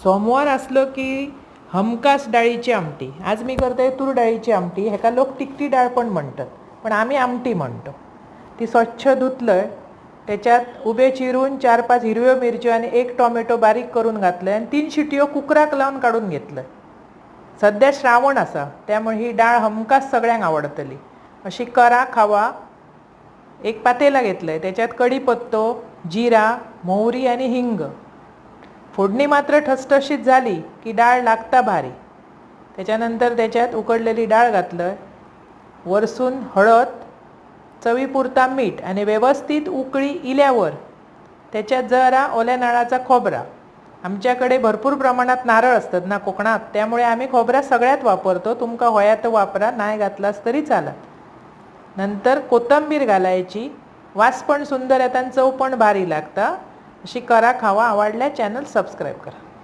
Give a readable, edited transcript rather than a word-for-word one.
सोमवार असलो की हमखास डाळीची आमटी। आज मी करते तूर डाळीची आमटी। हेका लोक तिखटी डाळ पण म्हणतात, पण आम्ही आमटी म्हणतो। ती स्वच्छ धुतलंय, त्याच्यात उभे चिरून 4-5 हिरव्या मिरच्यो आणि 1 टोमॅटो बारीक करून घातलंय आणि 3 शिट्यो कुकराक लावून काढून घेतलंय। सध्या श्रावण असा, त्यामुळे ही डाळ हमखास सगळ्यांक आवडतली। अशी करा खावा। एक पातेला घेतलंय, त्याच्यात कढीपत्तो, जिरा, मोहरी आणि हिंग। फोडणी मात्र ठसठशीत झाली की डाळ लागता भारी। त्याच्यानंतर त्याच्यात उकडलेली डाळ घातलंय, वरसून हळद, चवीपुरता मीठ आणि व्यवस्थित उकळी इल्यावर त्याच्यात जरा ओल्या नारळाचा खोबरा। आमच्याकडे भरपूर प्रमाणात नारळ असतात ना कोकणात, त्यामुळे आम्ही खोबरा सगळ्यात वापरतो। तुमका होया तर वापरा, नाही घातलास तरी चालत। नंतर कोथिंबीर घालायची, वास पण सुंदर येता आणि चव पण भारी लागता। अशी करा खावा। आवडल्या चॅनल सबस्क्राईब करा।